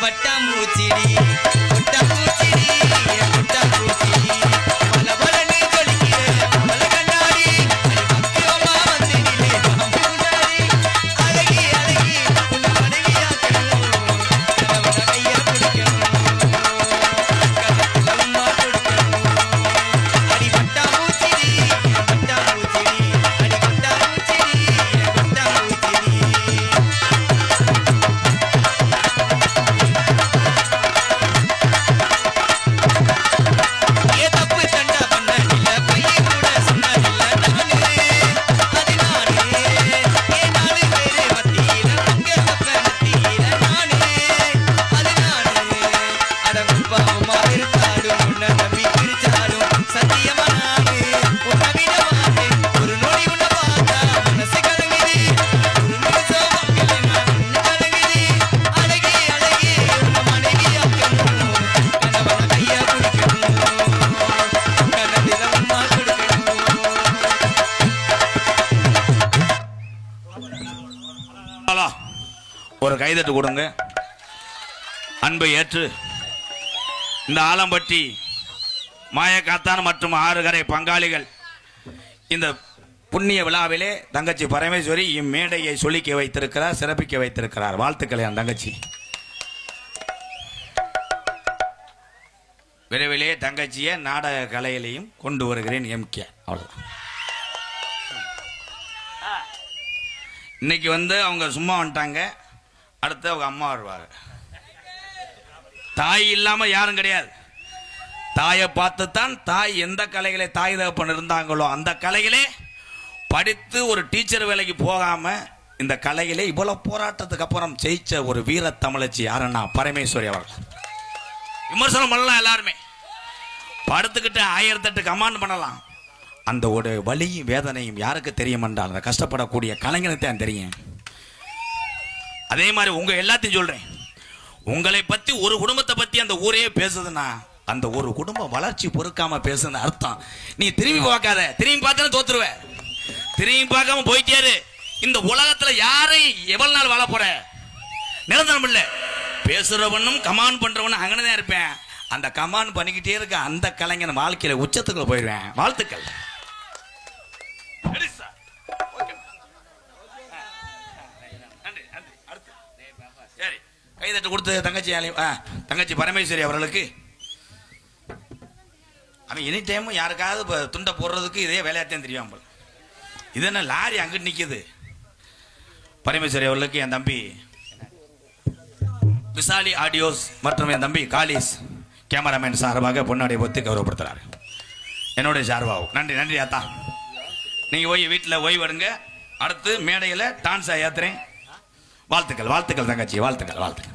பட்டாம்பூச்சிடி பட்டாம்பூச்சிடி பட்டாம்பூச்சிடி பல பலனே ஜொலிக்கிற பல கண்ணாடி பக்குவமா வந்து நிலே முன்னாடி அழகி அழகி உன் மனைவியாக்கணும் கணவன கையை பிடிக்கணும் கணத்துல உம்மா கொடுக்கணும் அடி பட்டாம்பூச்சிடி பட்டாம்பூச்சிடி அடி பட்டாம்பூச்சிடி பட்டாம்பூச்சிடி ஒரு கைதட்டு கொடுங்க. அன்பை ஏற்று இந்த ஆலம்பட்டி மாயக்காத்தான் மற்றும் ஆறுகரை பங்காளிகள் இந்த புண்ணிய விழாவிலே தங்கச்சி பரமேஸ்வரி இம்மேடையை சொல்லிக்க வைத்திருக்கிறார், சிறப்பிக்க வைத்திருக்கிறார். வாழ்த்துக்களை அந்த தங்கச்சி. விரைவிலே தங்கச்சியை நாடக கலையிலையும் கொண்டு வருகிறேன் எம்கே. அவ்வளவுதான். இன்னைக்கு அவங்க சும்மா வந்துட்டாங்க, அடுத்து அவங்க அம்மா வருவாங்க. தாய் இல்லாம யாரும் கிடையாது. தாயை பார்த்துத்தான் தாய் எந்த கலைகளை தாய் தகப்பன் இருந்தாங்களோ அந்த கலைகளே படித்து ஒரு டீச்சர் வேலைக்கு போகாம இந்த கலையிலே இவ்வளவு போராட்டத்துக்கு அப்புறம் ஜெயிச்ச ஒரு வீர தமிழச்சி யாருன்னா பரமேஸ்வரி அவர்கள். விமர்சனம் பண்ணலாம், எல்லாருமே படுத்துக்கிட்டு 1008 கமாண்ட் பண்ணலாம். அந்த ஒரு வலியும் வேதனையும் யாருக்கு தெரியும் என்றால் அந்த கஷ்டப்படக்கூடிய கலைஞனுக்கு தெரியும். அதே மாதிரி உங்க எல்லாத்தையும் சொல்றேன், உங்களை பத்தி ஒரு குடும்பத்தை பத்தி அந்த ஊரே பேசுதுன்னா அந்த ஒரு குடும்ப வளர்ச்சி பொறுக்காம பேசுன அர்த்தம். நீ திரும்பி பார்க்காத, திரும்பி பார்த்தா தோத்துருவ. திரும்பி பார்க்காம போயிட்டே இந்த உலகத்துல யாரையும் எவ்வளவு நாள் வாழ போற நிரந்தரம் இல்ல. பேசுறவனும் கமாண்ட் பண்றவனும் அங்கனதான் இருப்பேன். அந்த கமாண்ட் பண்ணிக்கிட்டே இருக்க அந்த கலைஞன் வாழ்க்கையில உச்சத்துக்குள்ள போயிடுவேன். வாழ்த்துக்கள். கைதட்டு கொடுத்து தங்கச்சி பரமேஸ்வரி அவர்களுக்கு. அவன் எனி டைமும் யாருக்காவது துண்டை போடுறதுக்கு இதே வேலையாத்தான் தெரியும். இது என்ன லாரி அங்கிட்டு நிற்கிது. பரமேஸ்வரி அவர்களுக்கு என் தம்பி விசாலி ஆடியோஸ் மற்றும் என் தம்பி காலிஸ் கேமராமேன் சார்பாக பொன்னாடியை பொத்து கௌரவப்படுத்துறாரு. என்னுடைய சார்பாகும் நன்றி. நன்றி ஆத்தா. நீங்க போய் வீட்டில் ஓய்வெடுங்க. அடுத்து மேடையில் டான்ஸா ஏத்துறேன். வாழ்த்துக்கள் வாழ்த்துக்கள் தங்கச்சி, வாழ்த்துக்கள் வாழ்த்துக்கள்.